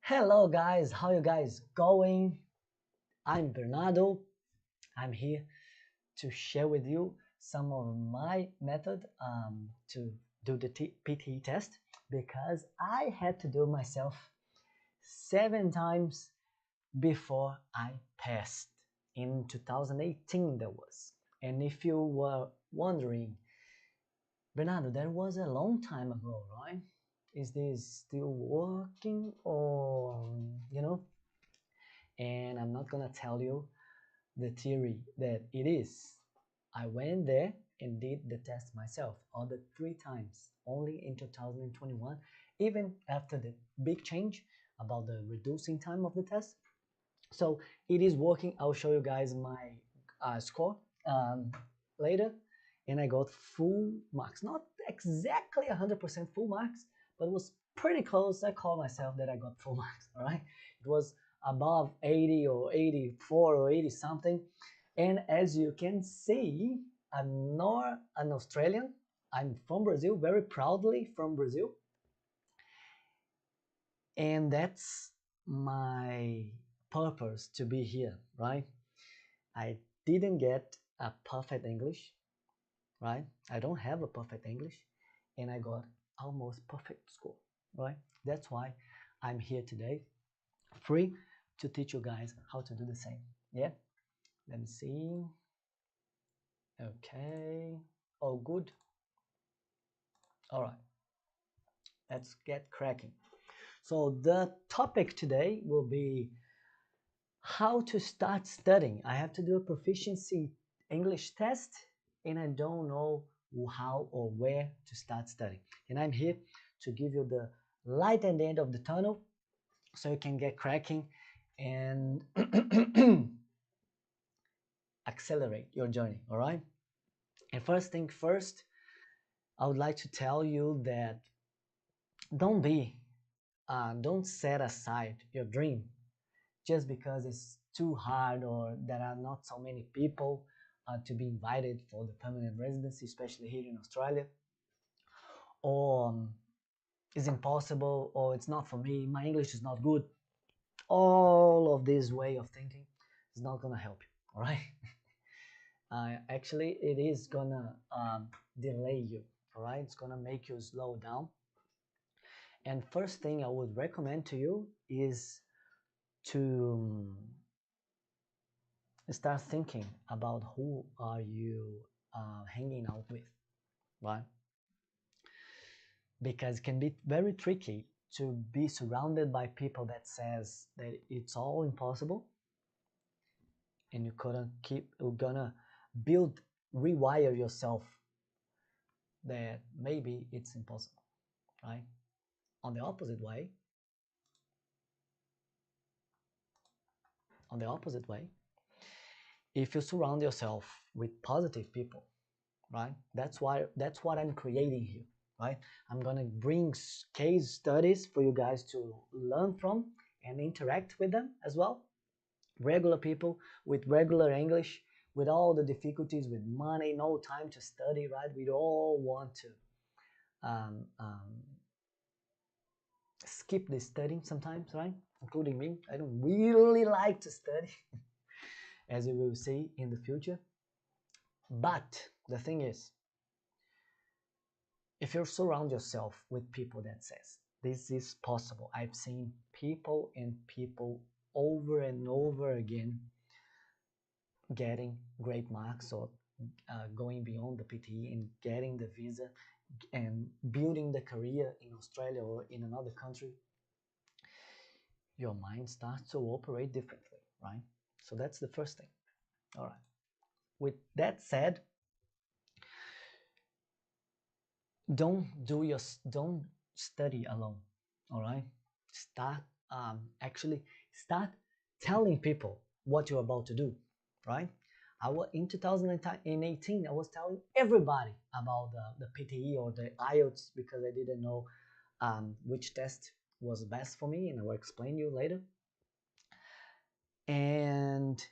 Hello guys, how you guys going? I'm Bernardo. I'm here to share with you some of my method to do the PT test because I had to do it myself 7 times before I passed in 2018 that was. And if you were wondering, Bernardo, that was a long time ago, right? Is this still working or and I'm not gonna tell you the theory that it is. I went there and did the test myself all the 3 times, only in 2021, even after the big change about the reducing time of the test. So it is working. I'll show you guys my score later, and I got full marks. Not exactly 100% full marks, but it was pretty close. I call myself that I got full marks. All right, it was above 80 or 84 or 80 something. And as you can see, I'm not an Australian. I'm from Brazil, very proudly from Brazil. And that's my purpose to be here, right? I didn't get a perfect English, right? I don't have a perfect English, and I got almost perfect score, right? That's why I'm here today, free to teach you guys how to do the same. Yeah, let me see. Okay, all good. All right, let's get cracking. So the topic today will be how to start studying. I have to do a proficiency English test and I don't know how or where to start studying. And I'm here to give you the light at the end of the tunnel so you can get cracking and accelerate your journey, all right? And first thing first, I would like to tell you that don't set aside your dream just because it's too hard or there are not so many people to be invited for the permanent residency, especially here in Australia, or it's impossible, or it's not for me, my English is not good. All of this way of thinking is not gonna help you, all right? Actually, it is gonna delay you, all right? It's gonna make you slow down. And first thing I would recommend to you is to start thinking about who are you hanging out with, right? Because it can be very tricky to be surrounded by people that says that it's all impossible and you're gonna rewire yourself that maybe it's impossible, right? On the opposite way, on the opposite way, if you surround yourself with positive people, right? That's what I'm creating here, right? I'm gonna bring case studies for you guys to learn from and interact with them as well. Regular people with regular English, with all the difficulties, with money, no time to study, right? We all want to um, um, skip the studying sometimes, right? Including me. I don't really like to study, as you will see in the future. But the thing is, if you surround yourself with people that says this is possible, I've seen people and people over and over again getting great marks or going beyond the PTE and getting the visa and building the career in Australia or in another country, your mind starts to operate differently, right? So that's the first thing. All right. With that said, don't study alone. All right. Start actually start telling people what you're about to do, right? In 2018, I was telling everybody about the PTE or the IELTS because I didn't know which test was best for me, and I will explain you later. And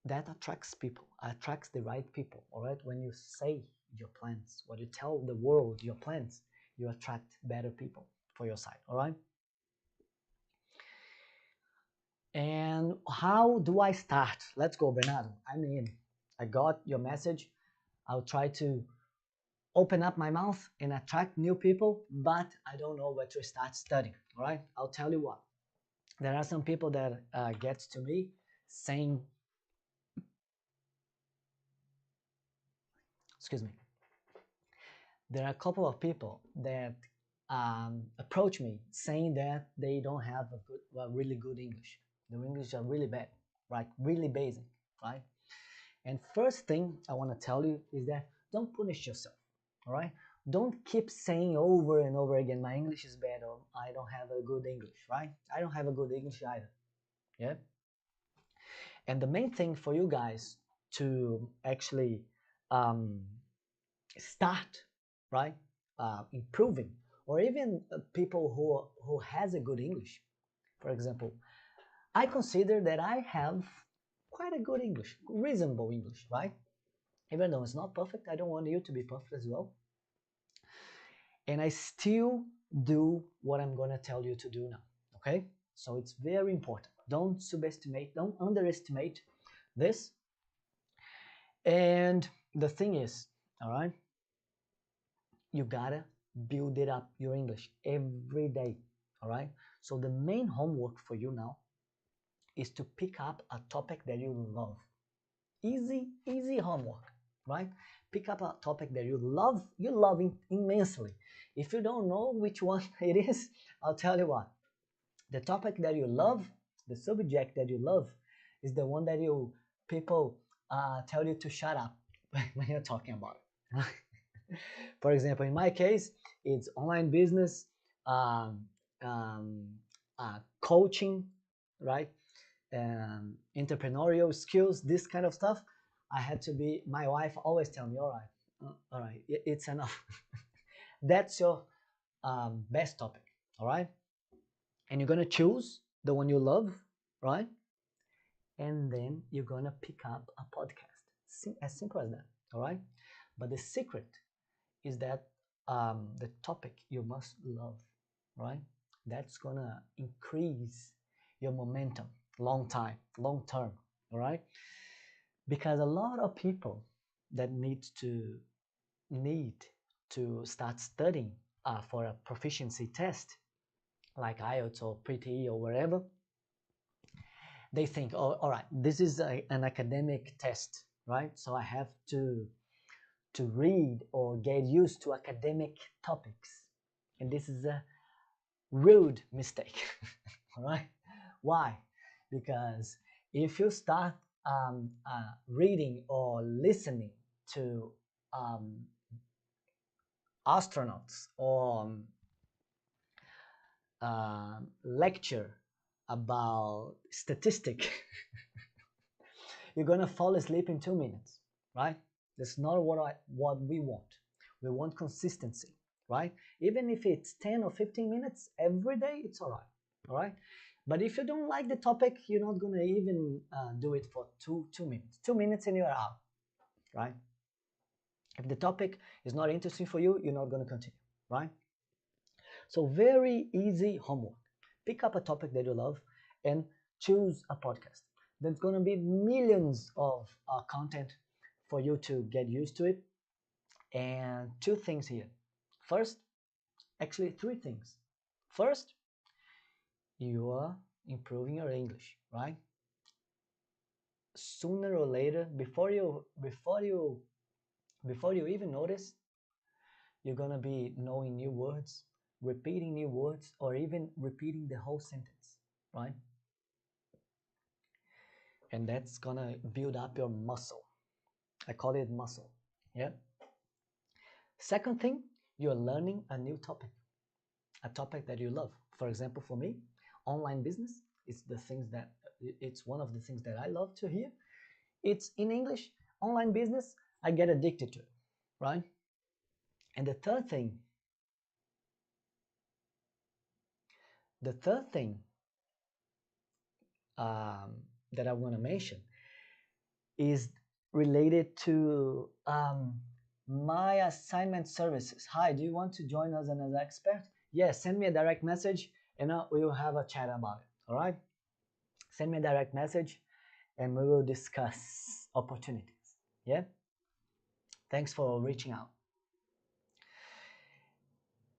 that attracts people, attracts the right people, all right? When you say your plans, when you tell the world your plans, you attract better people for your side, all right? And how do I start? Let's go, Bernardo. I mean, I got your message. I'll try to open up my mouth and attract new people, but I don't know where to start studying. All right, I'll tell you what. There are some people that gets to me saying, excuse me, there are a couple of people that approach me saying that they don't have a good, well, really good English. Their English are really bad, right? Really basic, right? And first thing I want to tell you is that don't punish yourself, all right? Don't keep saying over and over again, my English is bad or I don't have a good English, right? I don't have a good English either, yeah? And the main thing for you guys to actually um, start, right, improving, or even people who has a good English. For example, I consider that I have quite a good English, reasonable English, right? Even though it's not perfect, I don't want you to be perfect as well. And I still do what I'm gonna tell you to do now. Okay? So it's very important. Don't subestimate, don't underestimate this. And the thing is, all right, you gotta build it up your English every day. All right. So the main homework for you now is to pick up a topic that you love. Easy homework, right? Pick up a topic that you love immensely. If you don't know which one it is, I'll tell you what. The topic that you love, the subject that you love, is the one that you people tell you to shut up when you're talking about it. For example, in my case, it's online business, um, um, coaching, right? Entrepreneurial skills, this kind of stuff. I had to be. My wife always tell me, all right, it's enough. That's your best topic, all right? And you're gonna choose the one you love, right? And then you're gonna pick up a podcast. As simple as that, all right? But the secret is that the topic you must love, right? That's gonna increase your momentum long term, all right? Because a lot of people that need to start studying for a proficiency test like IELTS or PTE or wherever, they think, oh, all right, this is an academic test, right? So I have to read or get used to academic topics. And this is a rude mistake, all right? Why? Because if you start reading or listening to um, astronauts or lecture about statistic, you're gonna fall asleep in 2 minutes, right? That's not what we want. We want consistency, right? Even if it's 10 or 15 minutes every day, it's all right. But if you don't like the topic, you're not gonna even do it for 2 minutes. 2 minutes and you're out, right? If the topic is not interesting for you, you're not gonna continue, right? So very easy homework. Pick up a topic that you love and choose a podcast. There's going to be millions of content for you to get used to it. And two things here. First, actually three things. First, you are improving your English, right? Sooner or later, before you even notice, you're going to be knowing new words, repeating new words, or even repeating the whole sentence, right? And that's gonna build up your muscle. I call it muscle. Yeah. Second thing, you're learning a new topic, a topic that you love. For example, for me, online business is the things that it's one of the things that I love to hear. It's in English, online business. I get addicted to it, right? And the third thing um, that I want to mention is related to my assignment services. Hi, do you want to join us as an expert? Yes, send me a direct message and we will have a chat about it. All right. Send me a direct message and we will discuss opportunities. Yeah? Thanks for reaching out.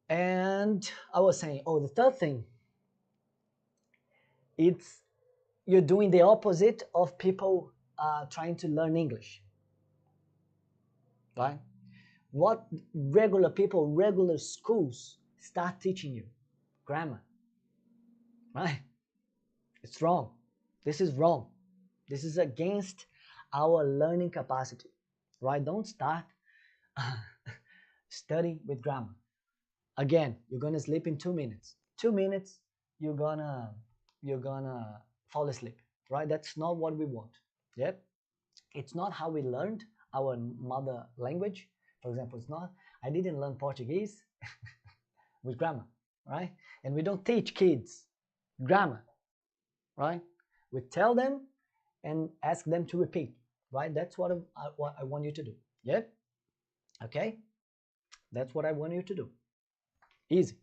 And I was saying, oh, the third thing, it's you're doing the opposite of people trying to learn English, right? What regular people, regular schools start teaching you? Grammar, right? It's wrong. This is wrong. This is against our learning capacity, right? Don't start studying with grammar. Again, you're gonna sleep in 2 minutes. 2 minutes, you're gonna fall asleep, right? That's not what we want. Yep. It's not how we learned our mother language. For example, it's not. I didn't learn Portuguese with grammar, right? And we don't teach kids grammar, right? We tell them and ask them to repeat, right? That's what I want you to do. Yep. Okay. That's what I want you to do. Easy.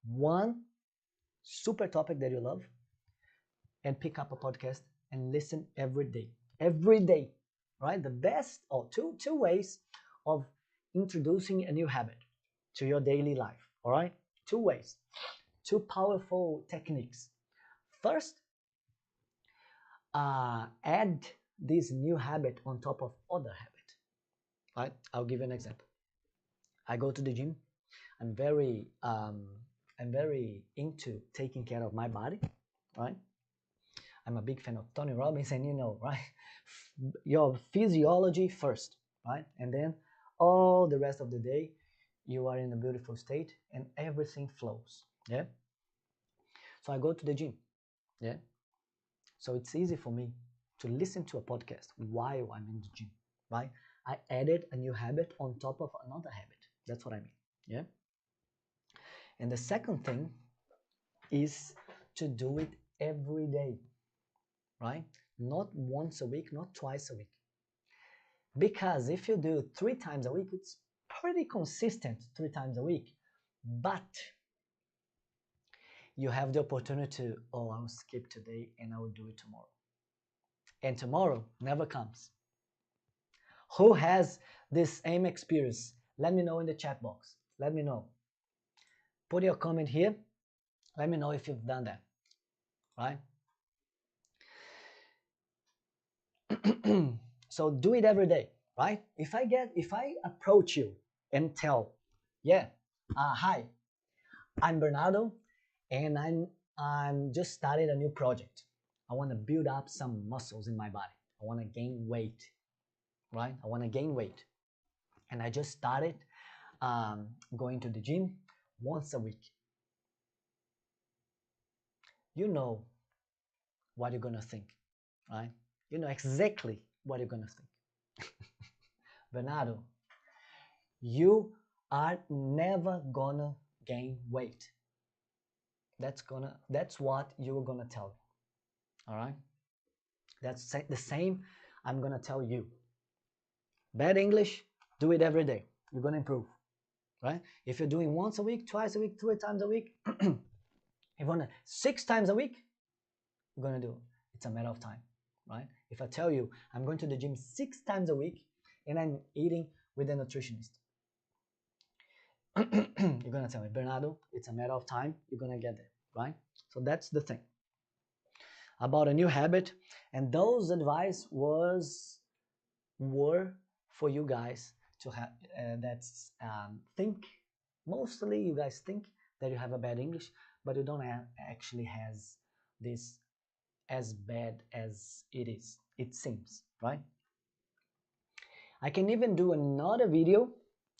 One super topic that you love and pick up a podcast and listen every day, right? The best or two ways of introducing a new habit to your daily life. All right, two ways, two powerful techniques. First, add this new habit on top of other habit, right? I'll give you an example. I go to the gym. i'm very um, I'm very into taking care of my body, right? I'm a big fan of Tony Robbins, and you know, right? Your physiology first, right? And then all the rest of the day, you are in a beautiful state and everything flows. Yeah. So I go to the gym. Yeah. So it's easy for me to listen to a podcast while I'm in the gym, right? I added a new habit on top of another habit. That's what I mean. Yeah. And the second thing is to do it every day, right? Not once a week, not twice a week. Because if you do 3 times a week, it's pretty consistent 3 times a week. But you have the opportunity to, oh, I'll skip today and I will do it tomorrow. And tomorrow never comes. Who has this same experience? Let me know in the chat box. Let me know. Put your comment here. Let me know if you've done that, right? So do it every day, right? If I approach you and tell, yeah, hi, I'm Bernardo, and I'm just started a new project. I want to build up some muscles in my body. I want to gain weight, right? I want to gain weight, and I just started going to the gym once a week. You know what you're gonna think, right? You know exactly what you're gonna think. Bernardo, you are never gonna gain weight. That's what you're gonna tell me. All right? That's the same I'm gonna tell you. Bad English, do it every day. You're gonna improve. Right? If you're doing once a week, twice a week, 3 times a week, if you wanna 6 times a week, you're gonna do it. It's a matter of time. Right? If I tell you I'm going to the gym 6 times a week and I'm eating with a nutritionist, you're gonna tell me, Bernardo, it's a matter of time, you're gonna get there, right? So that's the thing about a new habit. And those advice were for you guys to have that's think, mostly you guys think that you have a bad English, but you don't actually has this as bad as it seems, right? I can even do another video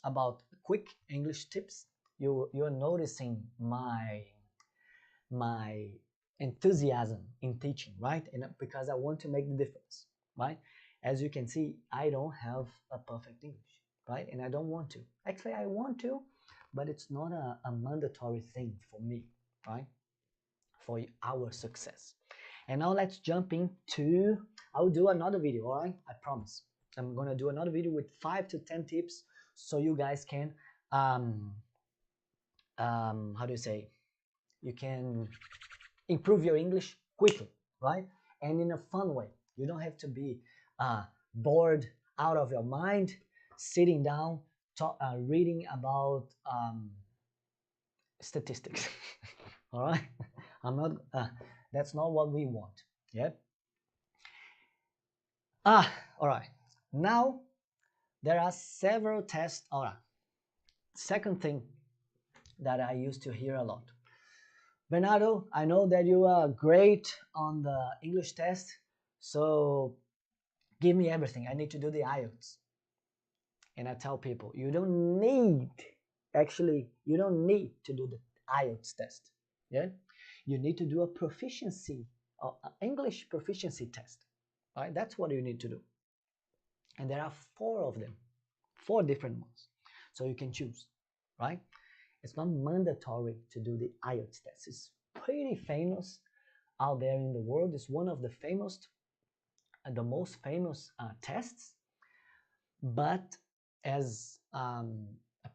about quick English tips. You're noticing my enthusiasm in teaching, right? And because I want to make the difference, right? As you can see, I don't have a perfect English, right? And I don't want to. Actually, I want to, but it's not a mandatory thing for me, right? For our success. And now let's jump into, I'll do another video, all right? I promise. I'm gonna do another video with 5 to 10 tips so you guys can, how do you say? You can improve your English quickly, right? And in a fun way. You don't have to be bored out of your mind, sitting down, reading about statistics. All right, I'm not. That's not what we want. Yeah. All right. Now there are several tests. All right. Second thing that I used to hear a lot. Bernardo, I know that you are great on the English test, so give me everything. I need to do the IELTS. And I tell people, you don't need, actually, you don't need to do the IELTS test. Yeah, you need to do a proficiency, English proficiency test. Right, that's what you need to do. And there are four of them, four different ones, so you can choose. Right, it's not mandatory to do the IELTS test. It's pretty famous out there in the world. It's one of the famous, the most famous tests. But as a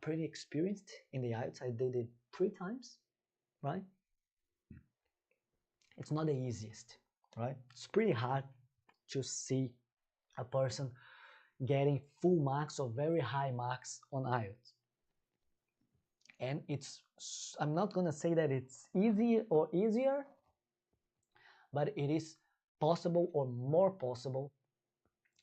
pretty experienced in the IELTS, I did it 3 times, right? It's not the easiest, right? It's pretty hard to see a person getting full marks or very high marks on IELTS. And I'm not gonna say that it's easy or easier, but it is possible or more possible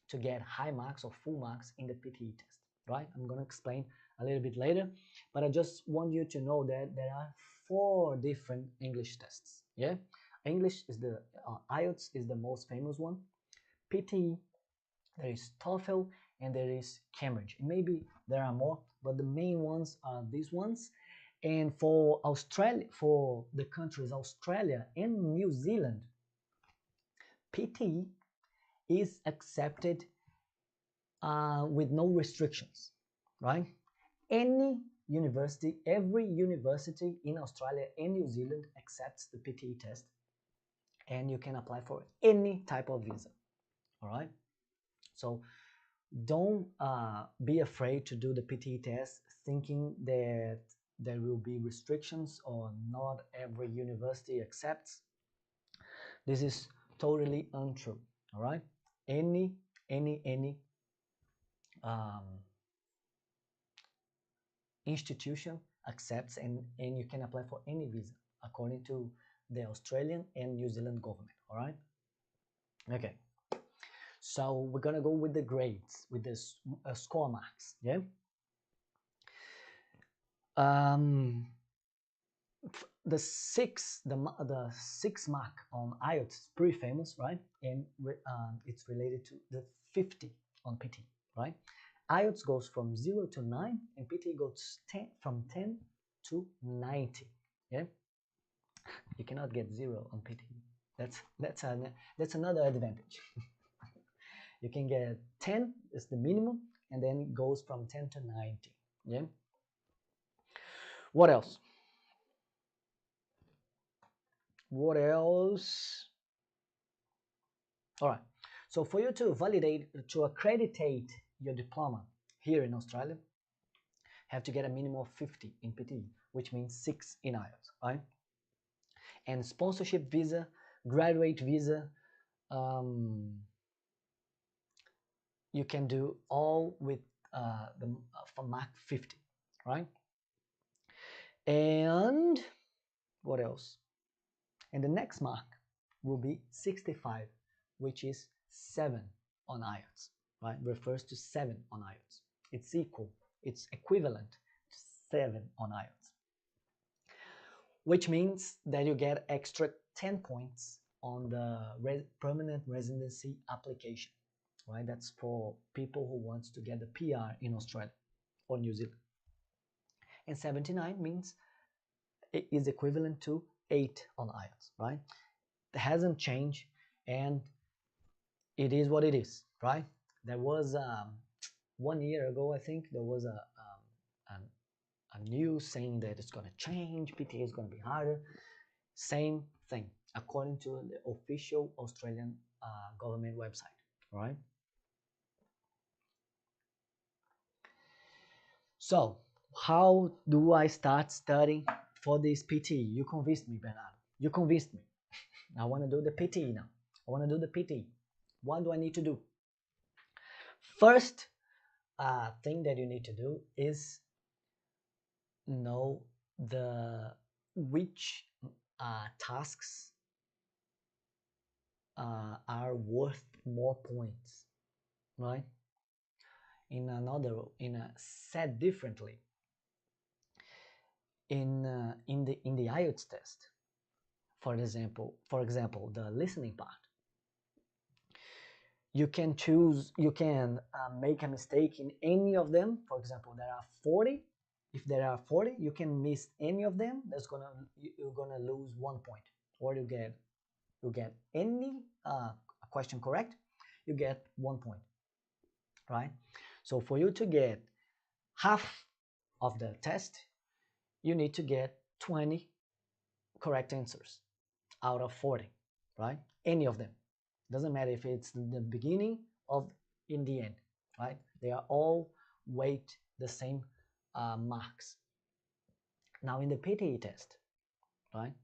to get high marks or full marks in the PTE test, right? I'm going to explain a little bit later, but I just want you to know that there are 4 different English tests. Yeah, English is the IELTS is the most famous one. PTE, there is TOEFL, and there is Cambridge. Maybe there are more, but the main ones are these ones. And for Australia, for the countries Australia and New Zealand, PTE is accepted with no restrictions, right? Any university, every university in Australia and New Zealand accepts the PTE test, and you can apply for any type of visa. All right. So don't be afraid to do the PTE test, thinking that there will be restrictions or not every university accepts. This is totally untrue. All right. Any um, institution accepts, and you can apply for any visa according to the Australian and New Zealand government. All right. Okay. So we're gonna go with the grades, with the score marks. Yeah. The 6 mark on IELTS is pretty famous, right? And it's related to the 50 on PT, right? IELTS goes from 0 to 9, and PT goes from 10 to 90. Yeah, you cannot get 0 on PT. That's another advantage. You can get 10 is the minimum, and then it goes from 10 to 90. Yeah. What else? What else? All right. So for you to validate, to accreditate your diploma here in Australia, have to get a minimum of 50 in PT, which means 6 in IELTS, right? And sponsorship visa, graduate visa, you can do all with for mark 50, right? And what else? And the next mark will be 65, which is 7 on IELTS, right? Refers to 7 on IELTS. It's equal, it's equivalent to 7 on IELTS, which means that you get extra 10 points on the permanent residency application, right? That's for people who wants to get the PR in Australia or New Zealand. And 79 means it is equivalent to 8 on IELTS, right? It hasn't changed, and it is what it is, right? There was 1 year ago, I think, there was a news saying that it's going to change, PTA is going to be harder. Same thing, according to the official Australian government website, right? So, how do I start studying for this PT? You convinced me, Bernardo. You convinced me. I want to do the PTE now. I want to do the PTE. What do I need to do? First thing that you need to do is know the which tasks are worth more points, right? In a said differently, in the IELTS test, for example, the listening part, you can choose, you can make a mistake in any of them. For example, there are 40. If there are 40, you can miss any of them. You're gonna lose 1 point, or you get any question correct, you get 1 point, right? So for you to get half of the test, you need to get 20 correct answers out of 40, right? Any of them. Doesn't matter if it's the beginning of in the end, right? They are all weight the same marks. Now in the PTE test, right,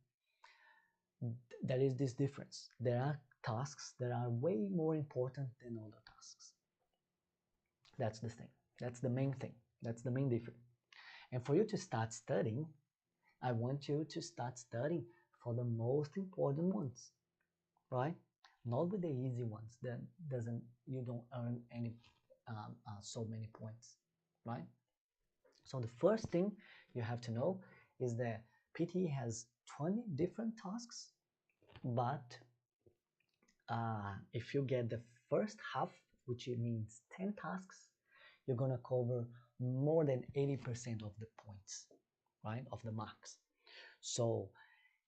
there is this difference. There are tasks that are way more important than other tasks. That's the thing. That's the main thing. That's the main difference. And for you to start studying, I want you to start studying for the most important ones, right? Not with the easy ones. That doesn't, you don't earn any so many points, right? So the first thing you have to know is that PTE has 20 different tasks, but if you get the first half, which means 10 tasks, you're gonna cover more than 80% of the points, right, of the marks. So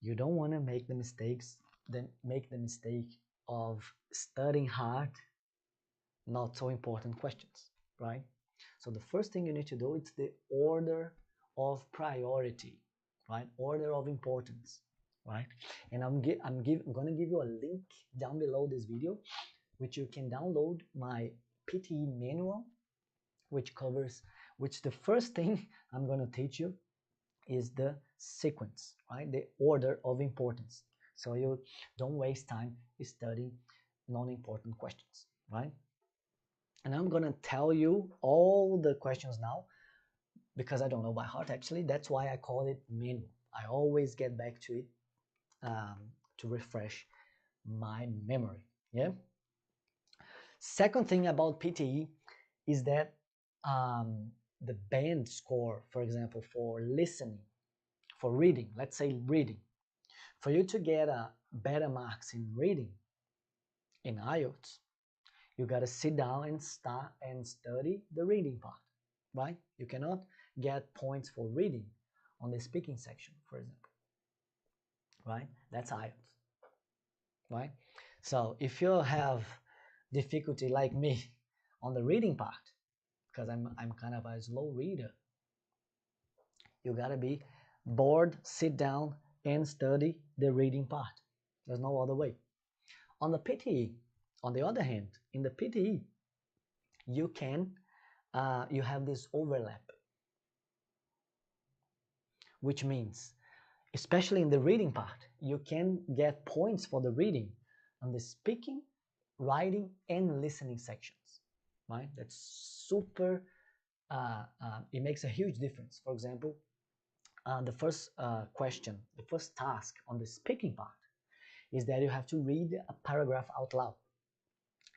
you don't want to make the mistakes, then make the mistake of studying hard, not so important questions, right? So the first thing you need to do is the order of priority, right? Order of importance, right? And I'm gonna give you a link down below this video, which you can download my PTE manual, which the first thing I'm gonna teach you is the sequence, right? The order of importance. So you don't waste time studying non-important questions, right? And I'm gonna tell you all the questions now because I don't know by heart actually. That's why I call it manual. I always get back to it to refresh my memory. Yeah. Second thing about PTE is that the band score, for example, for listening, for reading, let's say reading, for you to get a better marks in reading in IELTS, you got to sit down and start and study the reading part, right? You cannot get points for reading on the speaking section, for example, right? That's IELTS, right? So if you have difficulty like me on the reading part, because I'm kind of a slow reader, you got to be bored, sit down and study the reading part. There's no other way. On the PTE, on the other hand, in the PTE, you have this overlap, which means, especially in the reading part, you can get points for the reading on the speaking, writing, and listening sections, right? That's super, it makes a huge difference. For example, the first question, the first task on the speaking part is that you have to read a paragraph out loud.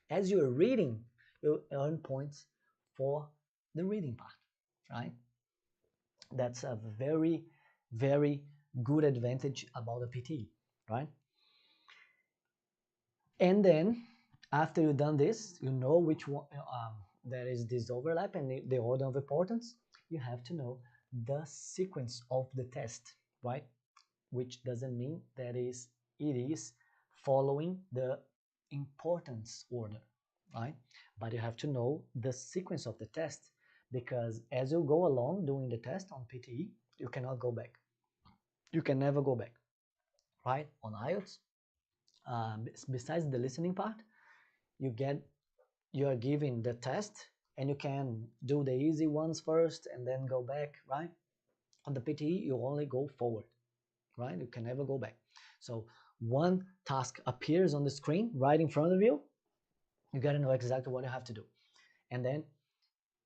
As you're reading, you earn points for the reading part, right? That's a very, very good advantage about the PTE, right? And then after you've done this, you know which one there is this overlap and the order of importance. You have to know the sequence of the test, right? Which doesn't mean that it is following the importance order, right? But you have to know the sequence of the test, because as you go along doing the test on PTE, you cannot go back. You can never go back, right? On IELTS, besides the listening part, you are given the test and you can do the easy ones first and then go back, right? On the PTE, you only go forward, right? You can never go back. So one task appears on the screen right in front of you, you got to know exactly what you have to do. And then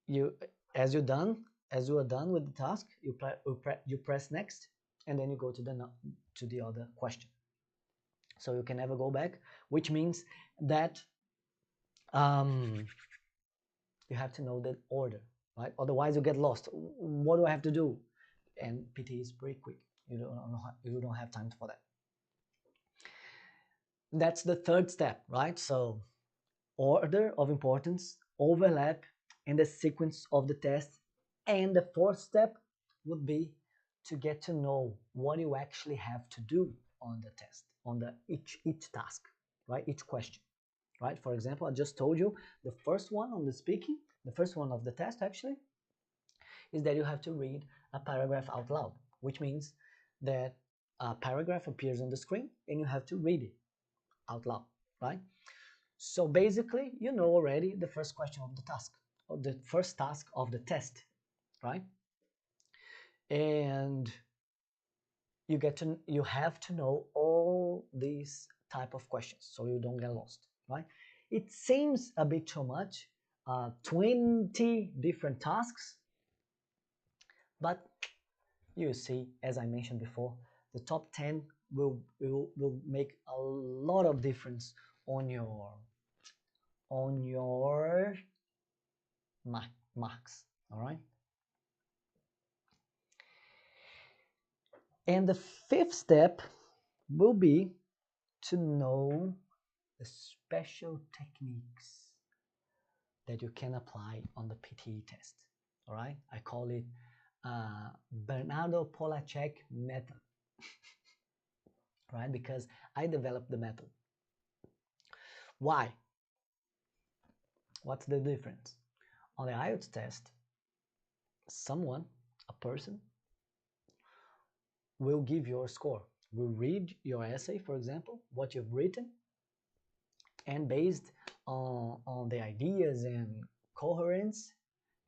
you, as you're done, as you are done with the task, you press next, and then you go to the other question. So you can never go back, which means that you have to know the order, right? Otherwise you get lost. What do I have to do? And PT is pretty quick. You don't have time for that. That's the third step, right? So order of importance, overlap, and the sequence of the test. And the fourth step would be to get to know what you actually have to do on the test, on the each task, right? Each question, right? For example, I just told you the first one on the speaking, the first one of the test actually, is that you have to read a paragraph out loud, which means that a paragraph appears on the screen and you have to read it out loud, right? So basically, you know already the first question of the task, or the first task of the test, right? And you have to know all these type of questions so you don't get lost, right? It seems a bit too much, 20 different tasks, but you see, as I mentioned before, the top 10 will make a lot of difference on your marks, all right? And the fifth step will be to know the special techniques that you can apply on the PTE test, all right? I call it Bernardo Polacek method, right? Because I developed the method. Why? What's the difference? On the IELTS test, a person, will give your score, will read your essay, for example, what you've written, and based on the ideas and coherence,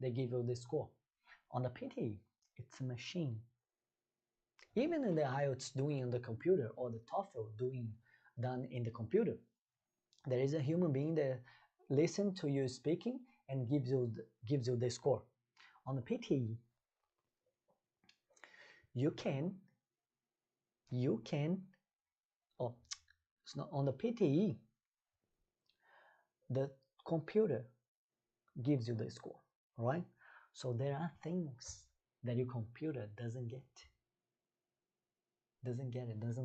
they give you the score. On the PTE, it's a machine. Even in the IELTS doing on the computer, or the TOEFL done in the computer, there is a human being that listens to you speaking and gives you the score. On the PTE, you can oh, it's not on the PTE, the computer gives you the score, all right? So there are things that your computer doesn't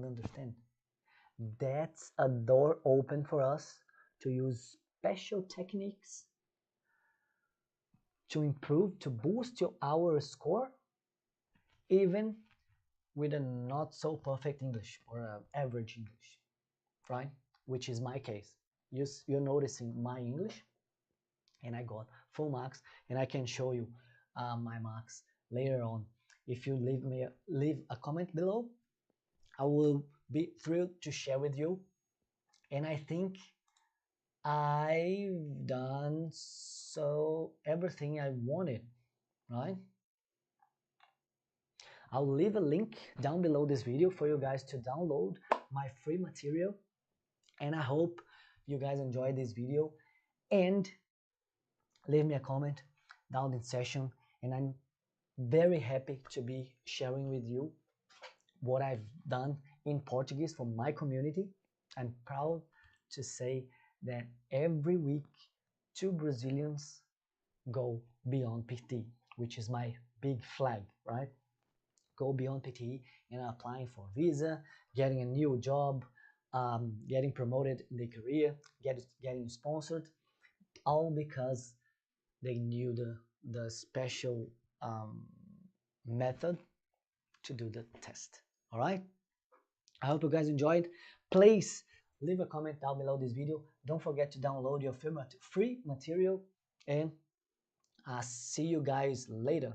understand. That's a door open for us to use special techniques to improve, to boost our score, even with a not so perfect English or average English, right? Which is my case. You're noticing my English, and I got full marks, and I can show you my marks later on. If you leave a comment below, I will be thrilled to share with you. And I think I've done so everything I wanted, right? I'll leave a link down below this video for you guys to download my free material, and I hope you guys enjoyed this video, and leave me a comment down in session, and I'm very happy to be sharing with you what I've done in Portuguese for my community. I'm proud to say that every week 2 Brazilians go beyond PT, which is my big flag, right? Go beyond PT and applying for visa, getting a new job, getting promoted in their career, getting sponsored, all because they knew the special method to do the test. All right, I hope you guys enjoyed. Please leave a comment down below this video. Don't forget to download your free material, and I'll see you guys later.